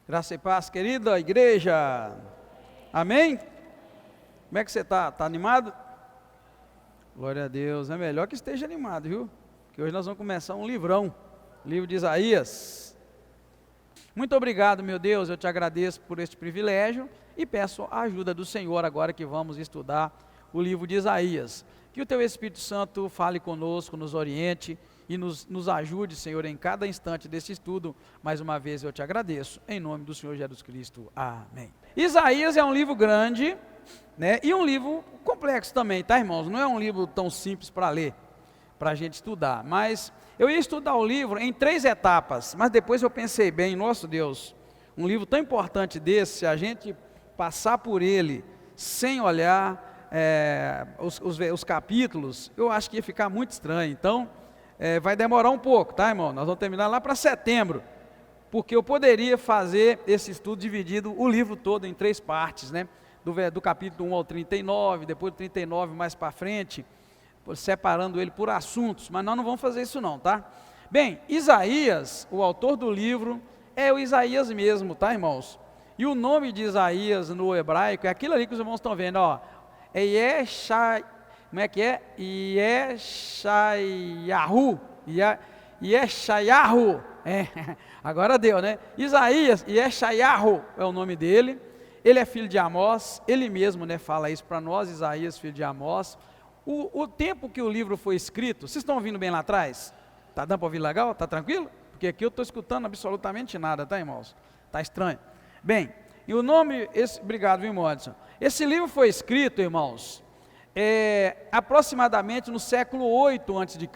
Graça e paz, querida igreja. Amém? Como é que você está? Está animado? Glória a Deus. É melhor que esteja animado, viu? Que hoje nós vamos começar um livrão. Livro de Isaías. Muito obrigado, meu Deus. Eu te agradeço por este privilégio e peço a ajuda do Senhor agora que vamos estudar o livro de Isaías. Que o teu Espírito Santo fale conosco, nos oriente e nos ajude, Senhor, em cada instante desse estudo. Mais uma vez eu te agradeço, em nome do Senhor Jesus Cristo. Amém. Isaías é um livro grande, né? E um livro complexo também, tá, irmãos? Não é um livro tão simples para ler, para a gente estudar. Mas eu ia estudar o livro em 3 etapas, mas depois eu pensei bem, nosso Deus, um livro tão importante desse, se a gente passar por ele sem olhar os capítulos, eu acho que ia ficar muito estranho. Então, vai demorar um pouco, tá, irmão? Nós vamos terminar lá para setembro, porque eu poderia fazer esse estudo dividido, o livro todo em 3 partes, né? Do capítulo 1 ao 39, depois do 39 mais para frente, separando ele por assuntos, mas nós não vamos fazer isso não, tá? Bem, Isaías, o autor do livro, é o Isaías mesmo, tá, irmãos? E o nome de Isaías no hebraico é aquilo ali que os irmãos estão vendo, ó. É Yeshai, como é que é? Yeshayahu, Yeshayahu, agora deu, né? Isaías, Yeshayahu é o nome dele, ele é filho de Amós, ele mesmo, né, fala isso para nós, Isaías, filho de Amós. O tempo que o livro foi escrito, vocês estão ouvindo bem lá atrás? Tá dando para ouvir legal? Tá tranquilo? Porque aqui eu estou escutando absolutamente nada, tá, irmãos? Tá estranho. Bem, e o nome, obrigado, viu, Modson? Esse livro foi escrito, irmãos, aproximadamente no século 8 a.C.,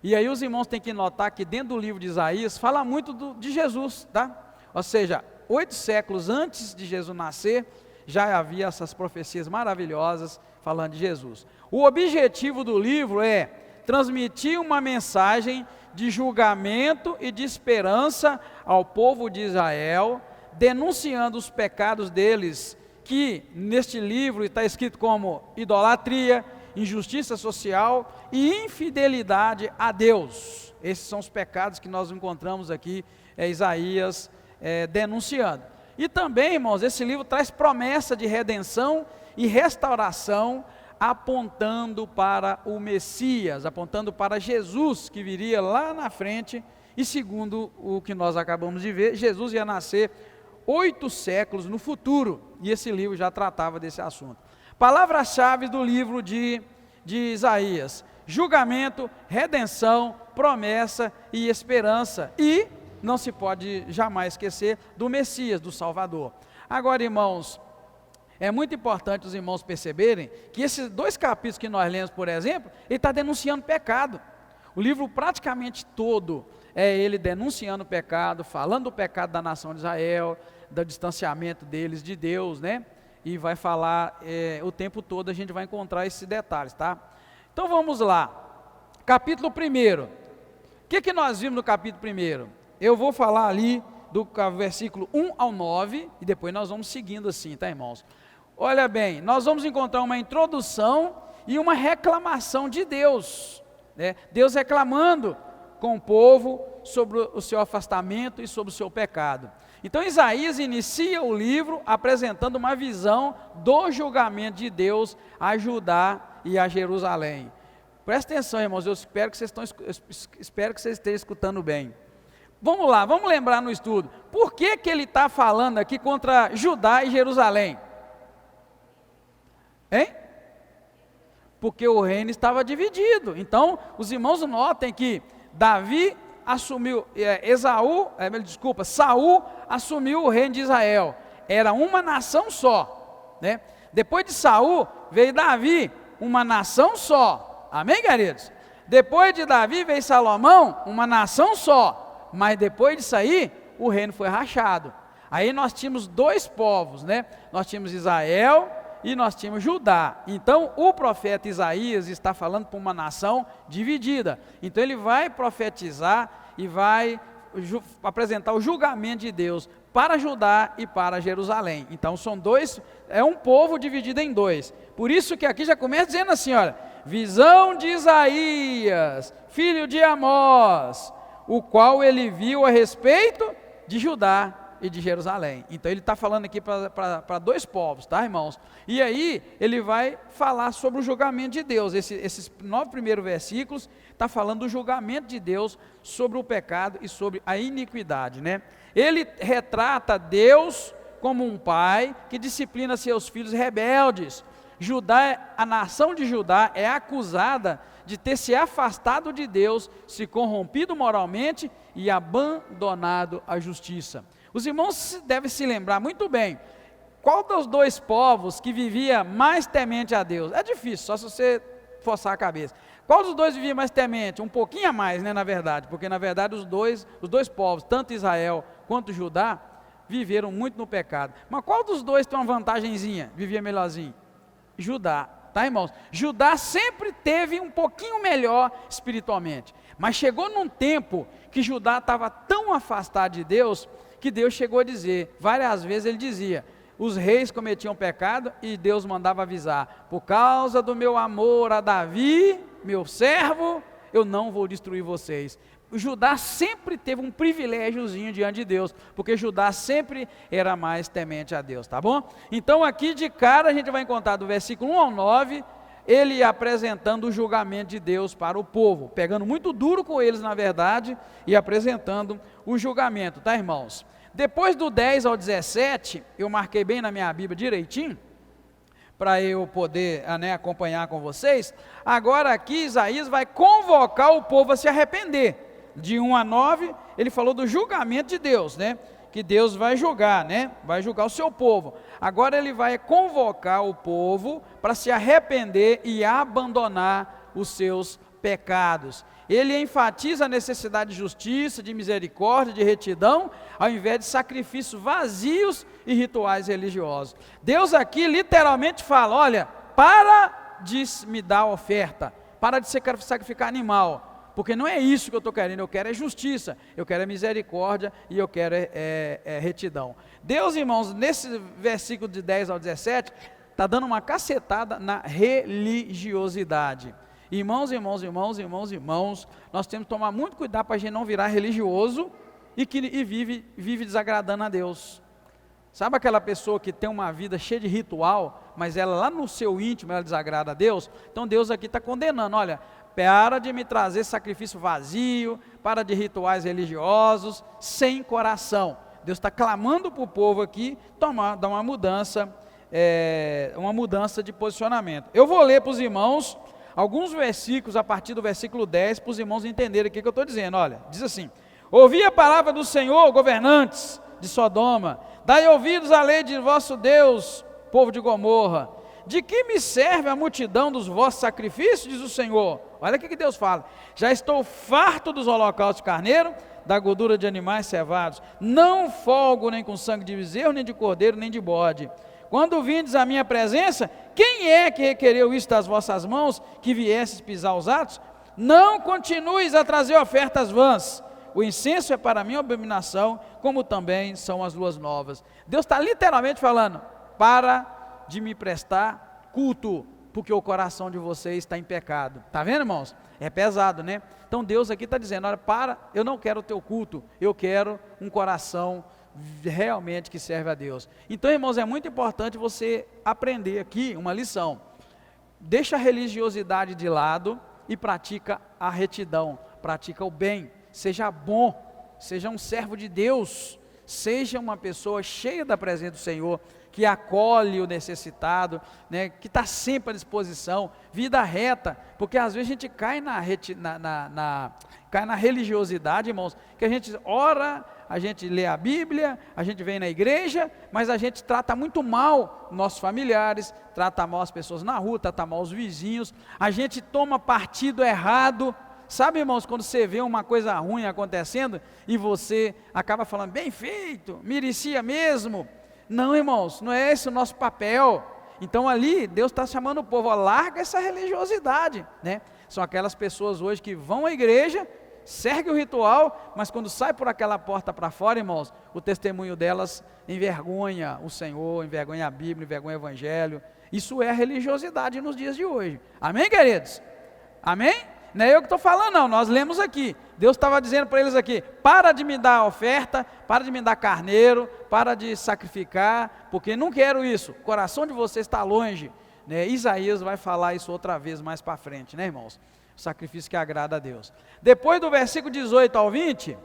e aí os irmãos têm que notar que dentro do livro de Isaías, fala muito de Jesus, tá? Ou seja, 8 séculos antes de Jesus nascer, já havia essas profecias maravilhosas falando de Jesus. O objetivo do livro é transmitir uma mensagem de julgamento e de esperança ao povo de Israel, denunciando os pecados deles, que neste livro está escrito como idolatria, injustiça social e infidelidade a Deus. Esses são os pecados que nós encontramos aqui, Isaías denunciando. E também, irmãos, esse livro traz promessa de redenção e restauração, apontando para o Messias, apontando para Jesus, que viria lá na frente, e segundo o que nós acabamos de ver, Jesus ia nascer 8 séculos no futuro, e esse livro já tratava desse assunto. Palavras-chave do livro de Isaías: julgamento, redenção, promessa e esperança, e não se pode jamais esquecer do Messias, do Salvador. Agora, irmãos, é muito importante os irmãos perceberem que esses 2 capítulos que nós lemos, por exemplo, ele está denunciando pecado. O livro praticamente todo é ele denunciando o pecado, falando do pecado da nação de Israel, do distanciamento deles de Deus, né? E vai falar o tempo todo, a gente vai encontrar esses detalhes, tá? Então vamos lá, capítulo 1. O que nós vimos no capítulo 1? Eu vou falar ali do versículo 1 ao 9, e depois nós vamos seguindo assim, tá, irmãos? Olha bem, nós vamos encontrar uma introdução e uma reclamação de Deus, né? Deus reclamando com o povo sobre o seu afastamento e sobre o seu pecado. Então Isaías inicia o livro apresentando uma visão do julgamento de Deus a Judá e a Jerusalém. Presta atenção, irmãos, eu espero que vocês estejam escutando bem. Vamos lá, vamos lembrar no estudo. Por que ele está falando aqui contra Judá e Jerusalém? Hein? Porque o reino estava dividido. Então, os irmãos notem que Saul assumiu o reino de Israel. Era uma nação só, né? Depois de Saul, veio Davi, uma nação só. Amém, queridos? Depois de Davi, veio Salomão, uma nação só. Mas depois disso aí, o reino foi rachado. Aí nós tínhamos 2 povos, né? Nós tínhamos Israel e nós tínhamos Judá. Então o profeta Isaías está falando para uma nação dividida. Então ele vai profetizar e vai apresentar o julgamento de Deus para Judá e para Jerusalém. Então são 2, é um povo dividido em 2. Por isso que aqui já começa dizendo assim, olha: visão de Isaías, filho de Amós, o qual ele viu a respeito de Judá e de Jerusalém. Então ele está falando aqui para dois povos, tá, irmãos? E aí ele vai falar sobre o julgamento de Deus. Esses 9 primeiros versículos está falando do julgamento de Deus sobre o pecado e sobre a iniquidade, né? Ele retrata Deus como um pai que disciplina seus filhos rebeldes. A nação de Judá é acusada de ter se afastado de Deus, se corrompido moralmente e abandonado a justiça. Os irmãos devem se lembrar muito bem, qual dos dois povos que vivia mais temente a Deus? É difícil, só se você forçar a cabeça. Qual dos dois vivia mais temente? Um pouquinho a mais, né, na verdade, porque na verdade os dois povos, tanto Israel quanto Judá, viveram muito no pecado. Mas qual dos dois tem uma vantagenzinha, vivia melhorzinho? Judá, tá, irmãos? Judá sempre teve um pouquinho melhor espiritualmente, mas chegou num tempo que Judá estava tão afastado de Deus, que Deus chegou a dizer, várias vezes ele dizia, os reis cometiam pecado e Deus mandava avisar, por causa do meu amor a Davi, meu servo, eu não vou destruir vocês. Judá sempre teve um privilégiozinho diante de Deus, porque Judá sempre era mais temente a Deus, tá bom? Então aqui de cara a gente vai encontrar do versículo 1 ao 9, ele apresentando o julgamento de Deus para o povo, pegando muito duro com eles na verdade, e apresentando o julgamento, tá, irmãos? Depois do 10 ao 17, eu marquei bem na minha Bíblia direitinho, para eu poder acompanhar com vocês. Agora aqui Isaías vai convocar o povo a se arrepender. De 1 a 9, ele falou do julgamento de Deus, né? Que Deus vai julgar, né? Vai julgar o seu povo. Agora ele vai convocar o povo para se arrepender e abandonar os seus pecados. Ele enfatiza a necessidade de justiça, de misericórdia, de retidão, ao invés de sacrifícios vazios e rituais religiosos. Deus aqui literalmente fala, olha, para de me dar oferta, para de sacrificar animal, porque não é isso que eu estou querendo, eu quero é justiça, eu quero é misericórdia e eu quero retidão. Deus, irmãos, nesse versículo de 10 ao 17, está dando uma cacetada na religiosidade. Irmãos, nós temos que tomar muito cuidado para a gente não virar religioso e vive desagradando a Deus. Sabe aquela pessoa que tem uma vida cheia de ritual, mas ela lá no seu íntimo, ela desagrada a Deus? Então Deus aqui está condenando, olha, para de me trazer sacrifício vazio, para de rituais religiosos, sem coração. Deus está clamando para o povo aqui, dar uma mudança de posicionamento. Eu vou ler para os irmãos alguns versículos, a partir do versículo 10, para os irmãos entenderem o que eu estou dizendo. Olha, diz assim, ouvi a palavra do Senhor, governantes de Sodoma, dai ouvidos à lei de vosso Deus, povo de Gomorra, de que me serve a multidão dos vossos sacrifícios, diz o Senhor. Olha o que Deus fala, já estou farto dos holocaustos de carneiro, da gordura de animais cevados, não folgo nem com sangue de bezerro, nem de cordeiro, nem de bode. Quando vindes à minha presença, quem é que requereu isso das vossas mãos, que viesses pisar os atos? Não continues a trazer ofertas vãs, o incenso é para mim abominação, como também são as luas novas. Deus está literalmente falando, para de me prestar culto, porque o coração de vocês está em pecado. Está vendo, irmãos? É pesado, né? Então Deus aqui está dizendo, olha, eu não quero o teu culto, eu quero um coração realmente que serve a Deus. Então, irmãos, é muito importante você aprender aqui uma lição. Deixa a religiosidade de lado e pratica a retidão, pratica o bem, seja bom, seja um servo de Deus, seja uma pessoa cheia da presença do Senhor, que acolhe o necessitado, né, que está sempre à disposição, vida reta, porque às vezes a gente cai na religiosidade, irmãos, que a gente ora, a gente lê a Bíblia, a gente vem na igreja, mas a gente trata muito mal nossos familiares, trata mal as pessoas na rua, trata mal os vizinhos, a gente toma partido errado. Sabe, irmãos, quando você vê uma coisa ruim acontecendo e você acaba falando, bem feito, merecia mesmo. Não, irmãos, não é esse o nosso papel. Então ali, Deus está chamando o povo, ó, larga essa religiosidade, né? São aquelas pessoas hoje que vão à igreja, seguem o ritual, mas quando sai por aquela porta para fora, irmãos, o testemunho delas envergonha o Senhor, envergonha a Bíblia, envergonha o Evangelho. Isso é a religiosidade nos dias de hoje. Amém, queridos? Amém? Não é eu que estou falando não, nós lemos aqui. Deus estava dizendo para eles aqui, para de me dar oferta, para de me dar carneiro, para de sacrificar, porque não quero isso, o coração de vocês está longe, né? Isaías vai falar isso outra vez mais para frente, né, irmãos? O sacrifício que agrada a Deus. Depois do versículo 18 ao 20,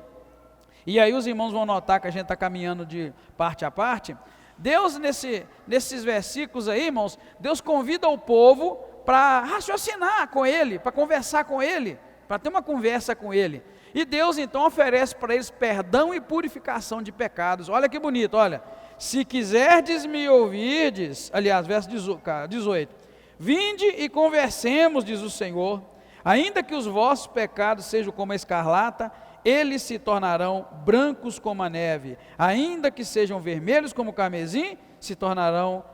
e aí os irmãos vão notar que a gente está caminhando de parte a parte, Deus nesses versículos aí, irmãos, Deus convida o povo para raciocinar com Ele, para conversar com Ele, para ter uma conversa com Ele. E Deus então oferece para eles perdão e purificação de pecados. Olha que bonito, olha. Se quiserdes me ouvirdes, aliás, verso 18. Vinde e conversemos, diz o Senhor. Ainda que os vossos pecados sejam como a escarlata, eles se tornarão brancos como a neve. Ainda que sejam vermelhos como o carmesim, se tornarão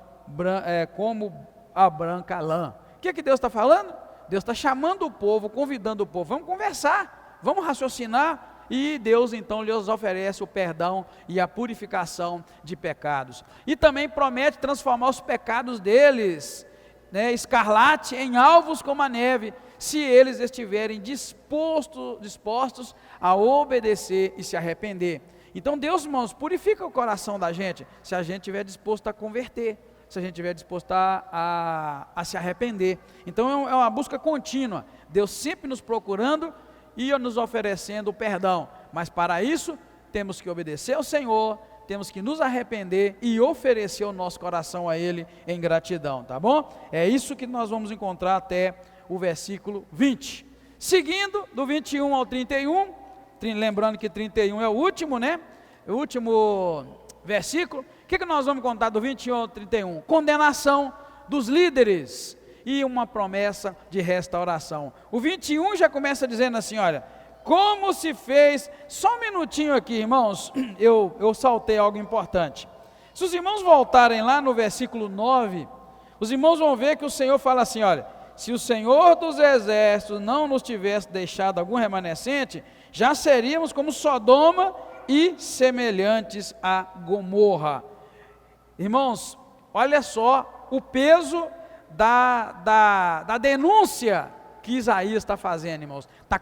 como a branca lã. O que Deus está falando? Deus está chamando o povo, convidando o povo, vamos conversar, vamos raciocinar, e Deus então lhes oferece o perdão e a purificação de pecados, e também promete transformar os pecados deles, né, escarlate, em alvos como a neve, se eles estiverem dispostos a obedecer e se arrepender. Então Deus, irmãos, purifica o coração da gente, se a gente estiver disposto a converter, se a gente estiver disposto a se arrepender. Então é uma busca contínua, Deus sempre nos procurando e nos oferecendo o perdão, mas para isso temos que obedecer ao Senhor, temos que nos arrepender e oferecer o nosso coração a Ele em gratidão, tá bom? É isso que nós vamos encontrar até o versículo 20, seguindo do 21 ao 31, lembrando que 31 é o último, né? O último versículo. O que nós vamos contar do 21 ao 31? Condenação dos líderes e uma promessa de restauração. O 21 já começa dizendo assim, olha, como se fez, só um minutinho aqui, irmãos, eu saltei algo importante. Se os irmãos voltarem lá no versículo 9, os irmãos vão ver que o Senhor fala assim, olha, se o Senhor dos exércitos não nos tivesse deixado algum remanescente, já seríamos como Sodoma e semelhantes a Gomorra. Irmãos, olha só o peso da denúncia que Isaías está fazendo, irmãos. Está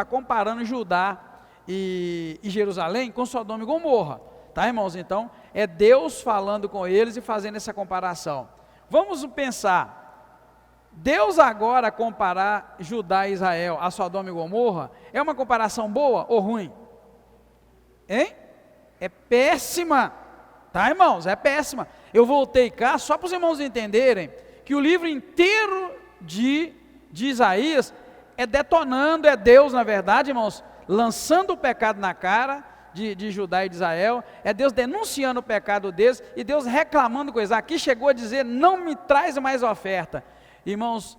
comparando Judá e Jerusalém com Sodoma e Gomorra, tá, irmãos? Então, é Deus falando com eles e fazendo essa comparação. Vamos pensar, Deus agora comparar Judá e Israel a Sodoma e Gomorra, é uma comparação boa ou ruim? Hein? É péssima, tá, irmãos? É péssima. Eu voltei cá só para os irmãos entenderem que o livro inteiro de Isaías é detonando, é Deus, na verdade, irmãos, lançando o pecado na cara de Judá e de Israel, é Deus denunciando o pecado deles e Deus reclamando coisas. Aqui chegou a dizer, não me traz mais oferta. Irmãos,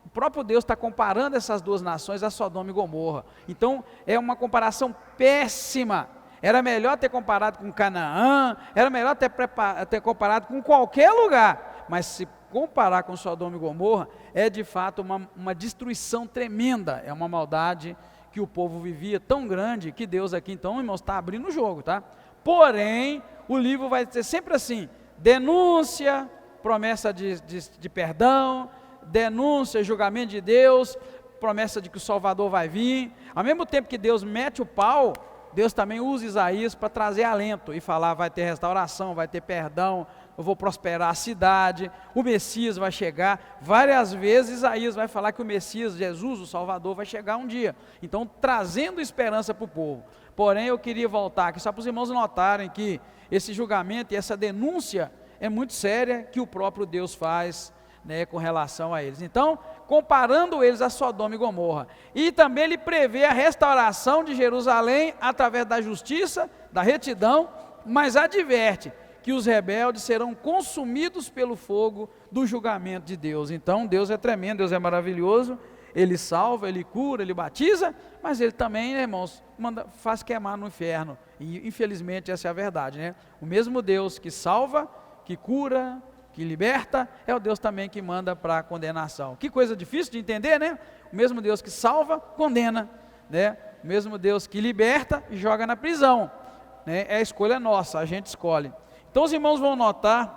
o próprio Deus está comparando essas duas nações a Sodoma e Gomorra. Então, é uma comparação péssima. Era melhor ter comparado com Canaã, era melhor ter comparado com qualquer lugar, mas se comparar com Sodoma e Gomorra, é de fato uma destruição tremenda, é uma maldade que o povo vivia tão grande, que Deus aqui então, irmãos, está abrindo o jogo, tá? Porém, o livro vai ser sempre assim, denúncia, promessa de perdão, denúncia, julgamento de Deus, promessa de que o Salvador vai vir, ao mesmo tempo que Deus mete o pau, Deus também usa Isaías para trazer alento e falar, vai ter restauração, vai ter perdão, eu vou prosperar a cidade, o Messias vai chegar. Várias vezes Isaías vai falar que o Messias, Jesus, o Salvador, vai chegar um dia. Então, trazendo esperança para o povo. Porém, eu queria voltar aqui, só para os irmãos notarem que esse julgamento e essa denúncia é muito séria que o próprio Deus faz, né, com relação a eles. Então, comparando eles a Sodoma e Gomorra. E também ele prevê a restauração de Jerusalém através da justiça, da retidão, mas adverte que os rebeldes serão consumidos pelo fogo do julgamento de Deus. Então, Deus é tremendo, Deus é maravilhoso, Ele salva, Ele cura, Ele batiza, mas Ele também, né, irmãos, faz queimar no inferno. E infelizmente essa é a verdade, né? O mesmo Deus que salva, que cura, que liberta, é o Deus também que manda para a condenação. Que coisa difícil de entender, né? O mesmo Deus que salva, condena, né? O mesmo Deus que liberta e joga na prisão, né? É a escolha nossa, a gente escolhe. Então os irmãos vão notar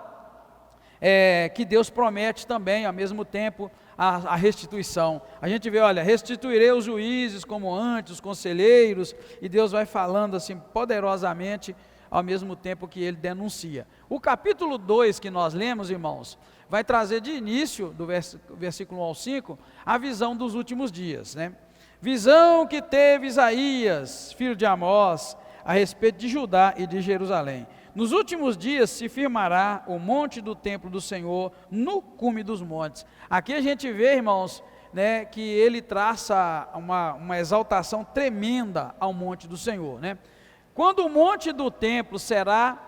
que Deus promete também, ao mesmo tempo, a restituição. A gente vê, olha, restituirei os juízes como antes, os conselheiros, e Deus vai falando assim poderosamente, ao mesmo tempo que ele denuncia. O capítulo 2 que nós lemos, irmãos, vai trazer de início, do versículo 1 ao 5, a visão dos últimos dias, né? Visão que teve Isaías, filho de Amós, a respeito de Judá e de Jerusalém. Nos últimos dias se firmará o monte do templo do Senhor no cume dos montes. Aqui a gente vê, irmãos, né, que ele traça uma exaltação tremenda ao monte do Senhor, né? Quando o monte do templo será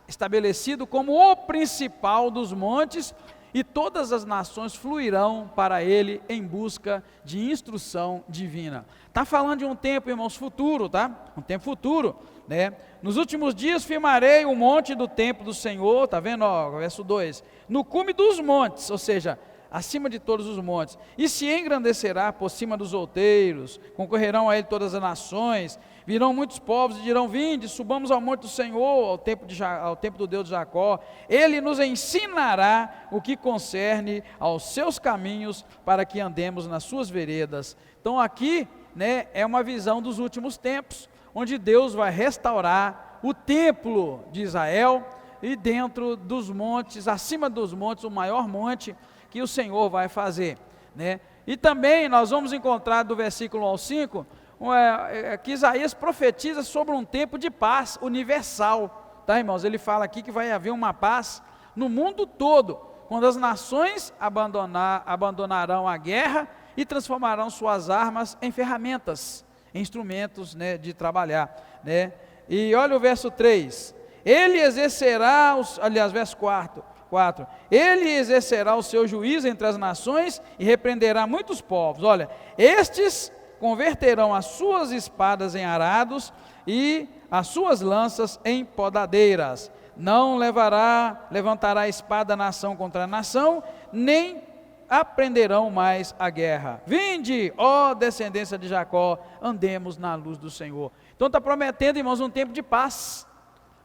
estabelecido como o principal dos montes, e todas as nações fluirão para ele em busca de instrução divina. Está falando de um tempo, irmãos, futuro, tá? Um tempo futuro, né? Nos últimos dias firmarei o monte do templo do Senhor, tá vendo, ó, verso 2, no cume dos montes, ou seja, acima de todos os montes, e se engrandecerá por cima dos outeiros, concorrerão a ele todas as nações, virão muitos povos e dirão, vinde, subamos ao monte do Senhor, ao templo do Deus de Jacó, ele nos ensinará o que concerne aos seus caminhos, para que andemos nas suas veredas. Então aqui, né, é uma visão dos últimos tempos, onde Deus vai restaurar o templo de Israel, e dentro dos montes, acima dos montes, o maior monte que o Senhor vai fazer, né? E também nós vamos encontrar do versículo 1 ao 5, que Isaías profetiza sobre um tempo de paz universal, tá, irmãos? Ele fala aqui que vai haver uma paz no mundo todo, quando as nações abandonarão a guerra e transformarão suas armas em ferramentas, em instrumentos, né, de trabalhar, né? E olha o verso 3, ele exercerá, verso 4, ele exercerá o seu juízo entre as nações e repreenderá muitos povos. Olha, estes converterão as suas espadas em arados e as suas lanças em podadeiras. Não levantará espada nação contra nação, nem aprenderão mais a guerra. Vinde, ó descendência de Jacó, andemos na luz do Senhor. Então está prometendo, irmãos, um tempo de paz.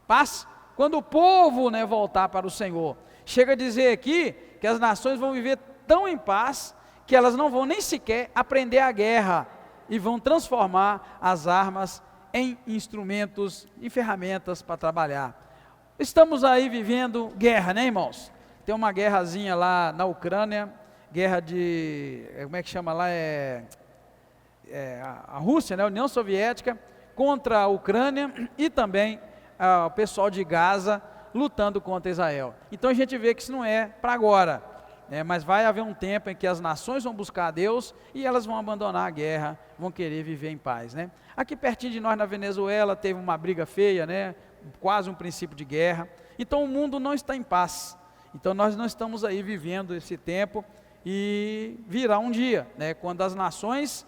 Paz, quando o povo, né, voltar para o Senhor. Chega a dizer aqui que as nações vão viver tão em paz que elas não vão nem sequer aprender a guerra e vão transformar as armas em instrumentos e ferramentas para trabalhar. Estamos aí vivendo guerra, né, irmãos? Tem uma guerrazinha lá na Ucrânia, guerra de, como é que chama lá, a Rússia, né, a União Soviética, contra a Ucrânia e também o pessoal de Gaza lutando contra Israel. Então a gente vê que isso não é para agora, né, mas vai haver um tempo em que as nações vão buscar a Deus e elas vão abandonar a guerra, vão querer viver em paz, né? Aqui pertinho de nós na Venezuela teve uma briga feia, né, quase um princípio de guerra. Então o mundo não está em paz. Então nós não estamos aí vivendo esse tempo e virá um dia, né, quando as nações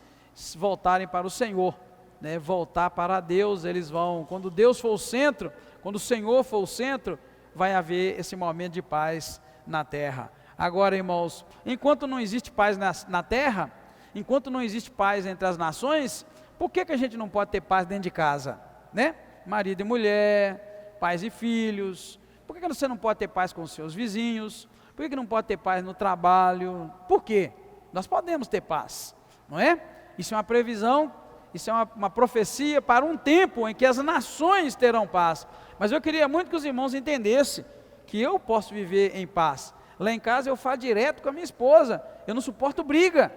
voltarem para o Senhor, né, voltar para Deus, eles vão, quando Deus for o centro, quando o Senhor for o centro, vai haver esse momento de paz na terra. Agora, irmãos, enquanto não existe paz na terra, enquanto não existe paz entre as nações, por que a gente não pode ter paz dentro de casa, né? Marido e mulher, pais e filhos. Por que você não pode ter paz com os seus vizinhos? Por que não pode ter paz no trabalho? Por quê? Nós podemos ter paz, não é? Isso é uma previsão, isso é uma profecia para um tempo em que as nações terão paz. Mas eu queria muito que os irmãos entendessem que eu posso viver em paz. Lá em casa eu falo direto com a minha esposa, eu não suporto briga,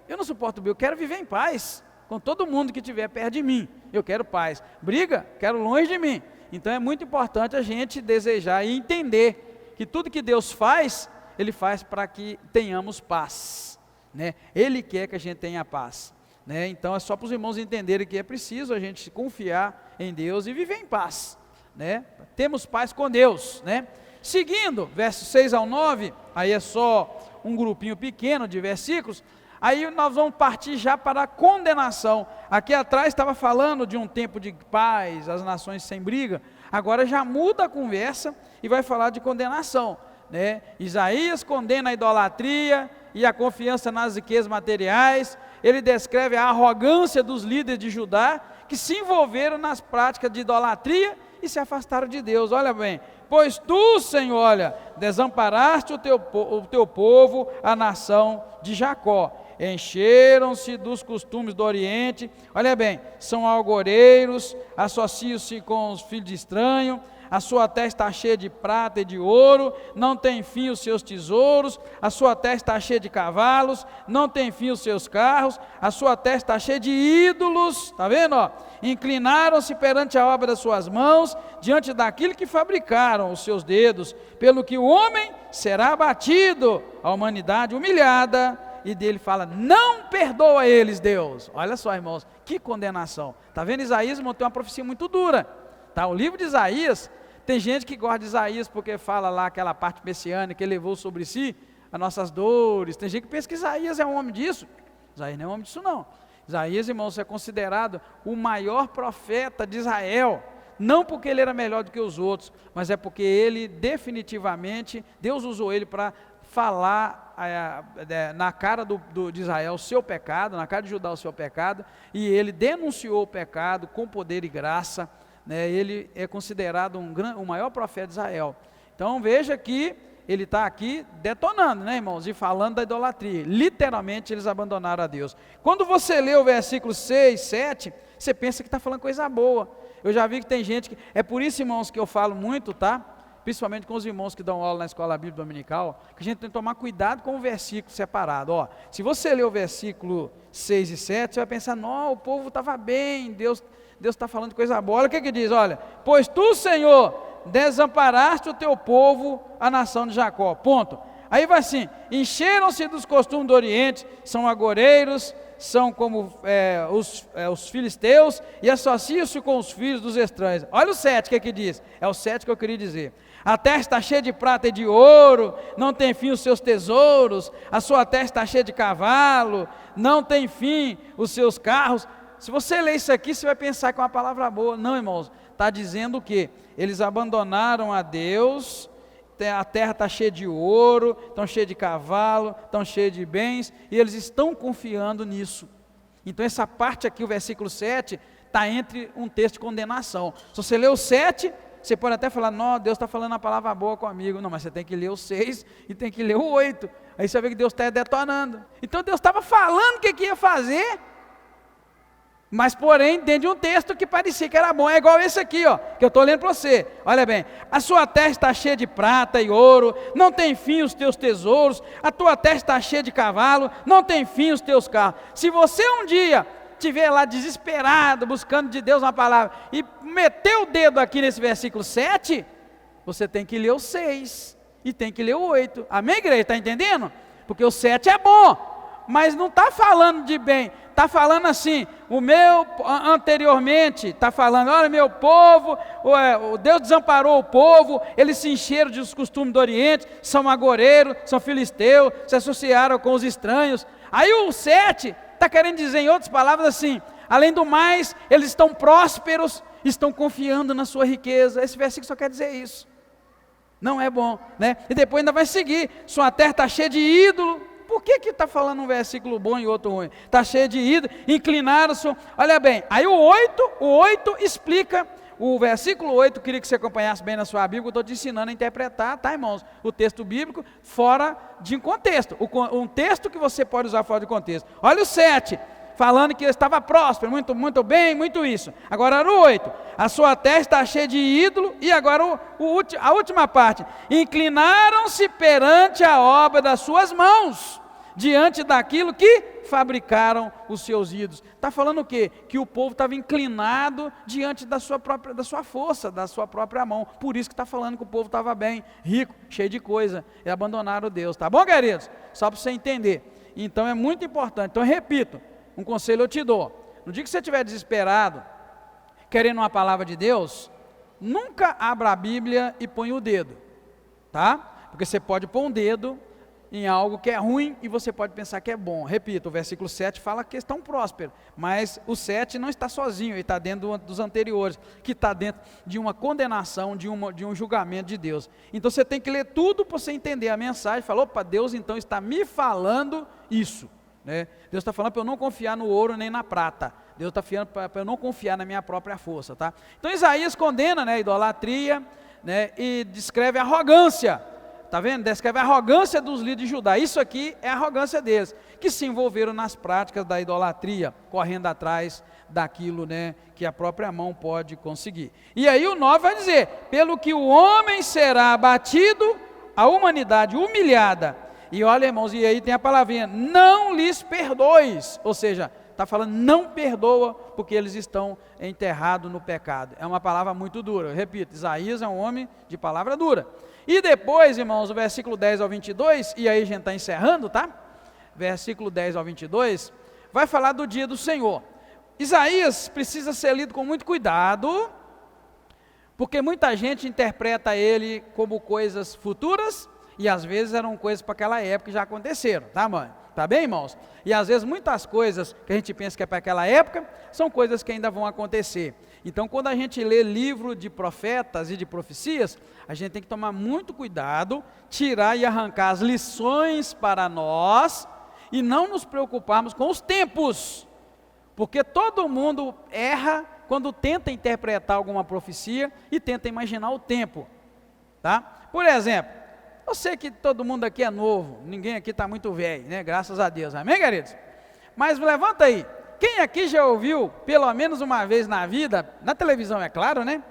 eu quero viver em paz, com todo mundo que estiver perto de mim, eu quero paz. Briga, quero longe de mim. Então é muito importante a gente desejar e entender que tudo que Deus faz, Ele faz para que tenhamos paz, né? Ele quer que a gente tenha paz, né? Então é só para os irmãos entenderem que é preciso a gente confiar em Deus e viver em paz, né? Temos paz com Deus, né? Seguindo, versos 6 ao 9, aí é só um grupinho pequeno de versículos, aí nós vamos partir já para a condenação. Aqui atrás estava falando de um tempo de paz, as nações sem briga, agora já muda a conversa e vai falar de condenação, né? Isaías condena a idolatria e a confiança nas riquezas materiais, ele descreve a arrogância dos líderes de Judá, que se envolveram nas práticas de idolatria e se afastaram de Deus. Olha bem, pois tu, Senhor, olha, desamparaste o teu povo, a nação de Jacó. Encheram-se dos costumes do Oriente, olha bem, são algoreiros, associam-se com os filhos de estranho, a sua terra está cheia de prata e de ouro, não tem fim os seus tesouros, a sua terra está cheia de cavalos, não tem fim os seus carros, a sua terra está cheia de ídolos, está vendo? Ó? Inclinaram-se perante a obra das suas mãos, diante daquilo que fabricaram os seus dedos, pelo que o homem será abatido, a humanidade humilhada, e dele fala, não perdoa eles, Deus. Olha só, irmãos, que condenação. Está vendo? Isaías, irmão, tem uma profecia muito dura. Tá? O livro de Isaías, tem gente que gosta de Isaías porque fala lá aquela parte messiânica que ele levou sobre si as nossas dores. Tem gente que pensa que Isaías é um homem disso. Isaías não é um homem disso, não. Isaías, irmãos, é considerado o maior profeta de Israel. Não porque ele era melhor do que os outros, mas é porque ele definitivamente, Deus usou ele para falar na cara de Israel o seu pecado, na cara de Judá o seu pecado, e ele denunciou o pecado com poder e graça, né? Ele é considerado o maior profeta de Israel. Então veja que ele está aqui detonando, né, irmãos, e falando da idolatria. Literalmente eles abandonaram a Deus. Quando você lê o versículo 6, 7, você pensa que está falando coisa boa. Eu já vi que tem gente que, é por isso, irmãos, que eu falo muito, tá? Principalmente com os irmãos que dão aula na escola bíblica dominical, que a gente tem que tomar cuidado com o versículo separado. Ó, se você ler o versículo 6 e 7, você vai pensar, não, o povo estava bem, Deus está falando de coisa boa. Olha o que diz, olha, pois tu, Senhor, desamparaste o teu povo, a nação de Jacó, ponto. Aí vai assim, encheram-se dos costumes do Oriente, são agoreiros, são como os filisteus, e associam-se com os filhos dos estranhos. Olha o 7, que diz, é o 7 que eu queria dizer. A terra está cheia de prata e de ouro, não tem fim os seus tesouros, a sua terra está cheia de cavalo, não tem fim os seus carros. Se você ler isso aqui, você vai pensar que é uma palavra boa. Não, irmãos, está dizendo o quê? Eles abandonaram a Deus, a terra está cheia de ouro, estão cheia de cavalo, estão cheia de bens, e eles estão confiando nisso. Então essa parte aqui, o versículo 7, está entre um texto de condenação. Se você ler o 7, você pode até falar, não, Deus está falando uma palavra boa comigo. Não, mas você tem que ler o 6 e tem que ler o 8. Aí você vai ver que Deus está detonando. Então Deus estava falando o que ia fazer, mas porém dentro de um texto que parecia que era bom. É igual esse aqui, ó, que eu estou lendo para você. Olha bem, a sua terra está cheia de prata e ouro, não tem fim os teus tesouros, a tua terra está cheia de cavalo, não tem fim os teus carros. Se você um dia estiver lá desesperado, buscando de Deus uma palavra, e meter o dedo aqui nesse versículo 7, você tem que ler o 6 e tem que ler o 8. Amém, igreja? Está entendendo? Porque o 7 é bom, mas não está falando de bem, está falando assim, anteriormente, está falando, olha, meu povo, Deus desamparou o povo, eles se encheram dos costumes do Oriente, são agoreiros, são filisteus, se associaram com os estranhos. Aí o 7 está querendo dizer, em outras palavras, assim, além do mais, eles estão prósperos, estão confiando na sua riqueza. Esse versículo só quer dizer isso. Não é bom, né? E depois ainda vai seguir, sua terra está cheia de ídolo. Por que está falando um versículo bom e outro ruim? Está cheio de ídolo, inclinaram-se. Olha bem, aí o 8 explica, o versículo 8, eu queria que você acompanhasse bem na sua Bíblia, eu estou te ensinando a interpretar, tá, irmãos? O texto bíblico fora de contexto, um texto que você pode usar fora de contexto. Olha o 7, falando que estava próspero, muito, muito bem, muito isso. Agora era o 8, a sua terra está cheia de ídolo, e agora a última parte, inclinaram-se perante a obra das suas mãos, diante daquilo que fabricaram os seus ídolos. Está falando o quê? Que o povo estava inclinado diante da sua força, da sua própria mão. Por isso que está falando que o povo estava bem, rico, cheio de coisa, e abandonaram Deus. Tá bom, queridos? Só para você entender. Então é muito importante. Então eu repito, um conselho eu te dou. No dia que você estiver desesperado, querendo uma palavra de Deus, nunca abra a Bíblia e põe o dedo, tá? Porque você pode pôr um dedo em algo que é ruim e você pode pensar que é bom. Repito, o versículo 7 fala que estão prósperos, mas o 7 não está sozinho, ele está dentro dos anteriores, que está dentro de uma condenação, de um julgamento de Deus. Então você tem que ler tudo para você entender a mensagem, falar, opa, Deus então está me falando isso, né? Deus está falando para eu não confiar no ouro nem na prata, Deus está fiando para eu não confiar na minha própria força, tá? Então Isaías condena, né, a idolatria, né, e descreve a arrogância, tá vendo? Descreve a arrogância dos líderes de Judá. Isso aqui é a arrogância deles, que se envolveram nas práticas da idolatria, correndo atrás daquilo, né, que a própria mão pode conseguir. E aí o 9 vai dizer: pelo que o homem será abatido, a humanidade humilhada. E olha, irmãos, e aí tem a palavrinha, não lhes perdoes, ou seja, está falando não perdoa, porque eles estão enterrados no pecado. É uma palavra muito dura, eu repito, Isaías é um homem de palavra dura. E depois, irmãos, o versículo 10 ao 22, e aí a gente está encerrando, tá? Versículo 10 ao 22, vai falar do dia do Senhor. Isaías precisa ser lido com muito cuidado, porque muita gente interpreta ele como coisas futuras, e às vezes eram coisas para aquela época que já aconteceram, tá, mãe? Tá bem, irmãos? E às vezes muitas coisas que a gente pensa que é para aquela época, são coisas que ainda vão acontecer. Então, quando a gente lê livro de profetas e de profecias, a gente tem que tomar muito cuidado, tirar e arrancar as lições para nós, e não nos preocuparmos com os tempos, porque todo mundo erra quando tenta interpretar alguma profecia e tenta imaginar o tempo, tá? Por exemplo, eu sei que todo mundo aqui é novo, ninguém aqui está muito velho, né? Graças a Deus, amém, queridos? Mas levanta aí, quem aqui já ouviu, pelo menos uma vez na vida, na televisão é claro, né?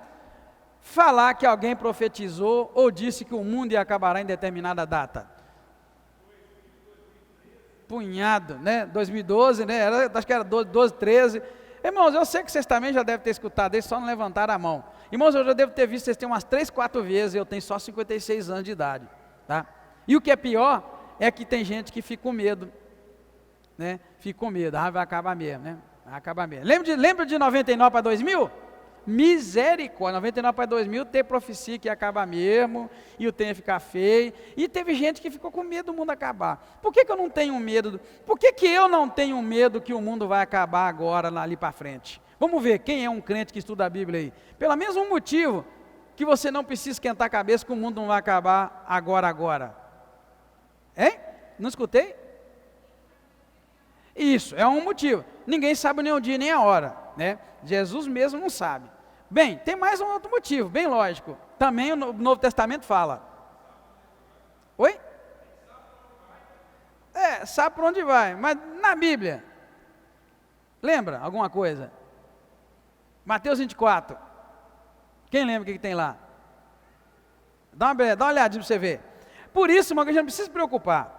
Falar que alguém profetizou ou disse que o mundo ia acabar em determinada data? Punhado, né? 2012, né? Acho que era 12, 13. Irmãos, eu sei que vocês também já devem ter escutado isso, só não levantaram a mão. Irmãos, eu já devo ter visto, vocês têm umas 3, 4 vezes, eu tenho só 56 anos de idade, tá? E o que é pior, é que tem gente que fica com medo, né? Fica com medo, vai acabar mesmo, né? Vai acabar mesmo. Lembra de 99 para 2000? Misericórdia, 99 para 2000, ter profecia que ia acabar mesmo, e o tempo ia ficar feio, e teve gente que ficou com medo do mundo acabar. Por que eu não tenho medo? Por que eu não tenho medo que o mundo vai acabar agora, ali para frente? Vamos ver, quem é um crente que estuda a Bíblia aí? Pelo mesmo motivo, que você não precisa esquentar a cabeça que o mundo não vai acabar agora. Hein? Não escutei? Isso, é um motivo. Ninguém sabe nem o dia nem a hora, né? Jesus mesmo não sabe. Bem, tem mais um outro motivo, bem lógico. Também o Novo Testamento fala. Oi? Sabe para onde vai, mas na Bíblia, lembra alguma coisa? Mateus 24. Quem lembra o que tem lá? Dá uma olhadinha para você ver. Por isso, irmão, que a gente não precisa se preocupar.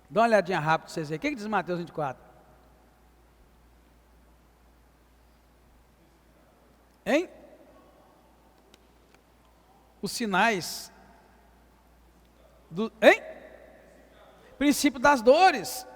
Dá uma olhadinha rápido para vocês verem. O que diz Mateus 24? Hein? Os sinais hein? Princípio das dores.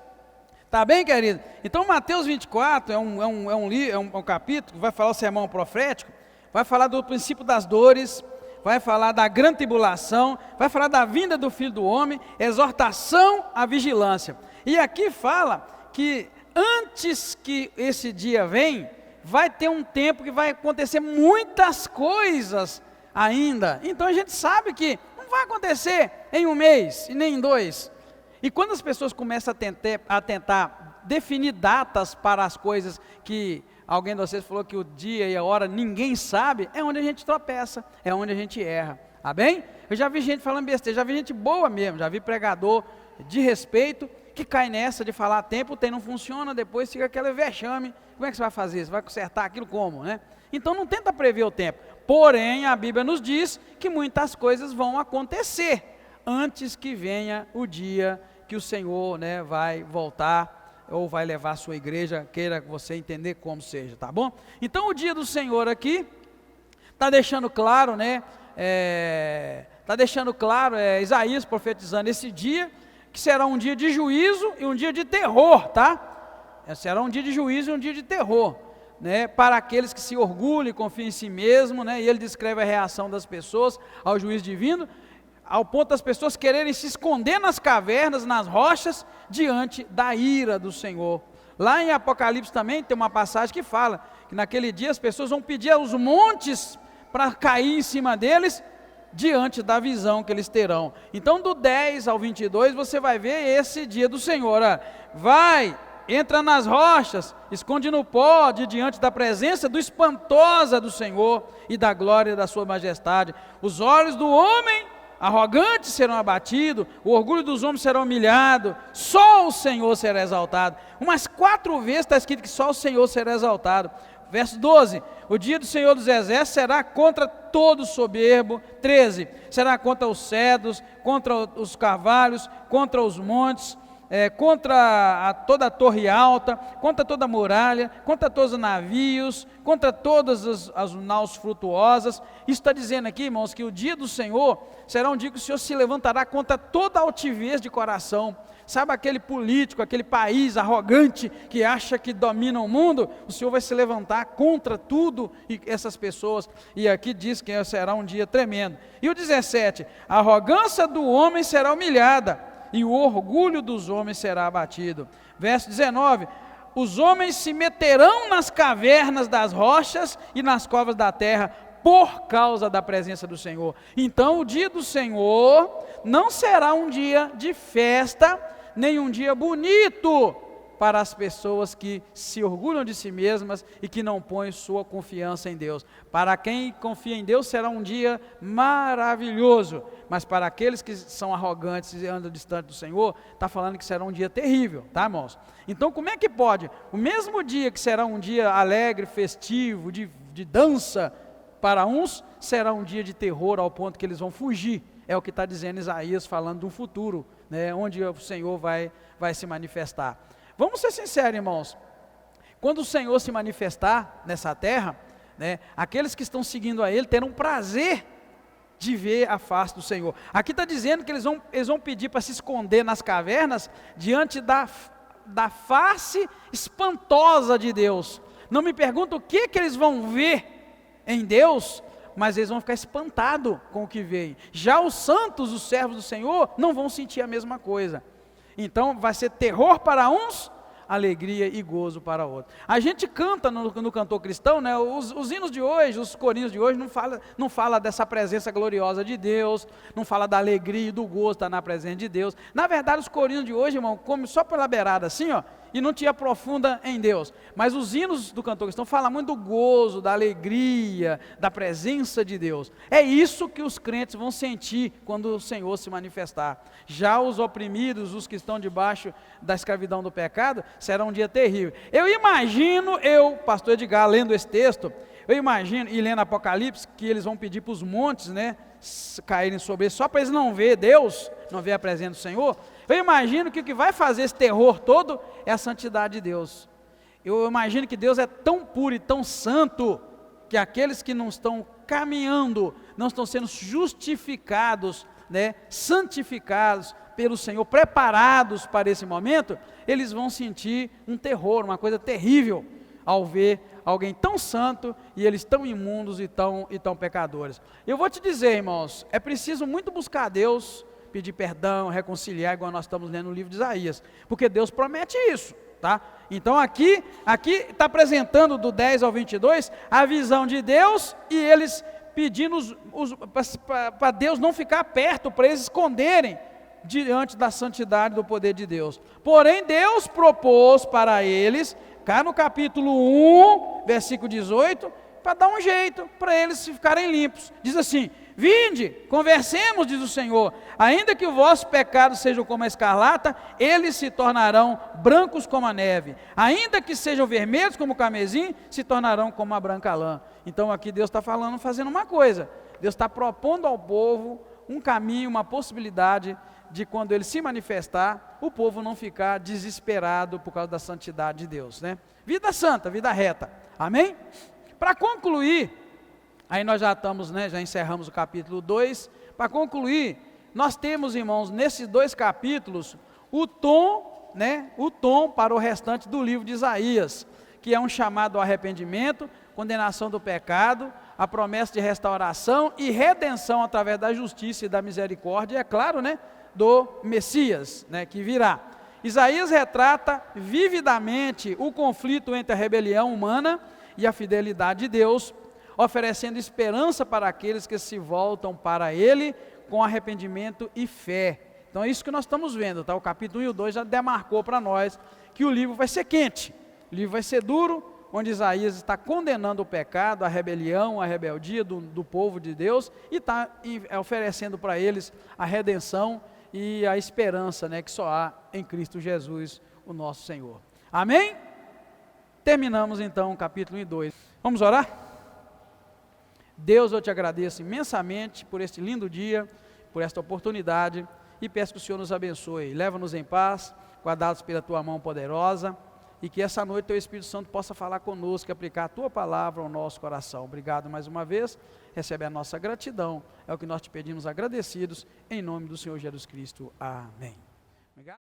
Tá bem, querido? Então Mateus 24 é um capítulo que vai falar o sermão profético, vai falar do princípio das dores, vai falar da grande tribulação, vai falar da vinda do Filho do Homem, exortação à vigilância. E aqui fala que antes que esse dia venha, vai ter um tempo que vai acontecer muitas coisas ainda. Então a gente sabe que não vai acontecer em um mês e nem em 2. E quando as pessoas começam a tentar definir datas para as coisas que alguém de vocês falou que o dia e a hora ninguém sabe, é onde a gente tropeça, é onde a gente erra, tá bem? Eu já vi gente falando besteira, já vi gente boa mesmo, já vi pregador de respeito que cai nessa de falar tempo, o tempo não funciona, depois fica aquele vexame. Como é que você vai fazer? Você vai consertar aquilo como, né? Então não tenta prever o tempo. Porém, a Bíblia nos diz que muitas coisas vão acontecer antes que venha o dia que o Senhor, né, vai voltar ou vai levar a sua igreja, queira você entender como seja, tá bom? Então o dia do Senhor aqui está deixando claro, né? Isaías profetizando esse dia, que será um dia de juízo e um dia de terror, tá? Será um dia de juízo e um dia de terror, né? Para aqueles que se orgulham e confiam em si mesmo, né? E ele descreve a reação das pessoas ao juízo divino, ao ponto das pessoas quererem se esconder nas cavernas, nas rochas, diante da ira do Senhor. Lá em Apocalipse também tem uma passagem que fala que naquele dia as pessoas vão pedir aos montes para cair em cima deles, diante da visão que eles terão. Então do 10 ao 22 você vai ver esse dia do Senhor. Vai, entra nas rochas, esconde no pó, de diante da presença do espantosa do Senhor e da glória da sua majestade. Os olhos do homem arrogantes serão abatidos, o orgulho dos homens será humilhado, só o Senhor será exaltado. Umas 4 vezes está escrito que só o Senhor será exaltado. Verso 12, o dia do Senhor dos Exércitos será contra todo soberbo. 13, será contra os cedros, contra os carvalhos, contra os montes, contra toda a torre alta, contra toda a muralha, contra todos os navios, contra todas as naus frutuosas. Isso está dizendo aqui, irmãos, que o dia do Senhor será um dia que o Senhor se levantará contra toda a altivez de coração. Sabe aquele político, aquele país arrogante que acha que domina o mundo? O Senhor vai se levantar contra tudo e essas pessoas. E aqui diz que será um dia tremendo. E o 17, a arrogância do homem será humilhada e o orgulho dos homens será abatido. Verso 19, os homens se meterão nas cavernas das rochas e nas covas da terra, por causa da presença do Senhor. Então o dia do Senhor não será um dia de festa, nem um dia bonito para as pessoas que se orgulham de si mesmas e que não põem sua confiança em Deus. Para quem confia em Deus será um dia maravilhoso, mas para aqueles que são arrogantes e andam distante do Senhor, está falando que será um dia terrível, tá, irmãos? Então como é que pode, o mesmo dia que será um dia alegre, festivo, de dança, para uns será um dia de terror ao ponto que eles vão fugir? É o que está dizendo Isaías, falando de um futuro, né, onde o Senhor vai se manifestar. Vamos ser sinceros, irmãos, quando o Senhor se manifestar nessa terra, né, aqueles que estão seguindo a Ele terão prazer de ver a face do Senhor. Aqui está dizendo que eles vão pedir para se esconder nas cavernas, diante da face espantosa de Deus. Não me pergunta o que eles vão ver em Deus, mas eles vão ficar espantados com o que veem. Já os santos, os servos do Senhor, não vão sentir a mesma coisa. Então vai ser terror para uns, alegria e gozo para outros. A gente canta no cantor cristão, né, os hinos de hoje, os corinhos de hoje, não fala dessa presença gloriosa de Deus, não fala da alegria e do gozo estar na presença de Deus. Na verdade, os corinhos de hoje, irmão, come só pela beirada assim, ó, e não te aprofunda em Deus. Mas os hinos do cantor cristão falam muito do gozo, da alegria, da presença de Deus. É isso que os crentes vão sentir quando o Senhor se manifestar. Já os oprimidos, os que estão debaixo da escravidão do pecado, será um dia terrível. Eu imagino, pastor Edgar, lendo esse texto, eu imagino, e lendo Apocalipse, que eles vão pedir para os montes, né, caírem sobre eles, só para eles não ver Deus, não ver a presença do Senhor. Eu imagino que o que vai fazer esse terror todo é a santidade de Deus. Eu imagino que Deus é tão puro e tão santo, que aqueles que não estão caminhando, não estão sendo justificados, né, santificados pelo Senhor, preparados para esse momento, eles vão sentir um terror, uma coisa terrível, ao ver alguém tão santo e eles tão imundos e tão pecadores. Eu vou te dizer, irmãos, é preciso muito buscar a Deus, pedir perdão, reconciliar, igual nós estamos lendo no livro de Isaías, porque Deus promete isso, tá? Então aqui está apresentando do 10 ao 22, a visão de Deus, e eles pedindo para Deus não ficar perto, para eles esconderem diante da santidade do poder de Deus. Porém Deus propôs para eles, cá no capítulo 1, versículo 18, para dar um jeito, para eles ficarem limpos. Diz assim: vinde, conversemos, diz o Senhor, ainda que o vosso pecado seja como a escarlata, eles se tornarão brancos como a neve, ainda que sejam vermelhos como o carmesim, se tornarão como a branca lã. Então aqui Deus está falando, fazendo uma coisa, Deus está propondo ao povo um caminho, uma possibilidade de quando Ele se manifestar, o povo não ficar desesperado por causa da santidade de Deus, né? Vida santa, vida reta, amém? Para concluir, aí nós já estamos, né, já encerramos o capítulo 2, para concluir, nós temos, irmãos, nesses 2 capítulos, o tom para o restante do livro de Isaías, que é um chamado ao arrependimento, condenação do pecado, a promessa de restauração e redenção através da justiça e da misericórdia, é claro, né, do Messias, né, que virá. Isaías retrata vividamente o conflito entre a rebelião humana e a fidelidade de Deus, oferecendo esperança para aqueles que se voltam para Ele com arrependimento e fé. Então é isso que nós estamos vendo, tá? O capítulo 1 e o 2 já demarcou para nós que o livro vai ser quente, o livro vai ser duro, onde Isaías está condenando o pecado, a rebelião, a rebeldia do povo de Deus, e está oferecendo para eles a redenção e a esperança, né, que só há em Cristo Jesus, o nosso Senhor. Amém? Terminamos então o capítulo 1 e 2. Vamos orar? Deus, eu te agradeço imensamente por este lindo dia, por esta oportunidade, e peço que o Senhor nos abençoe. Leva-nos em paz, guardados pela tua mão poderosa, e que essa noite teu Espírito Santo possa falar conosco e aplicar a tua palavra ao nosso coração. Obrigado mais uma vez, recebe a nossa gratidão, é o que nós te pedimos agradecidos, em nome do Senhor Jesus Cristo. Amém. Obrigado.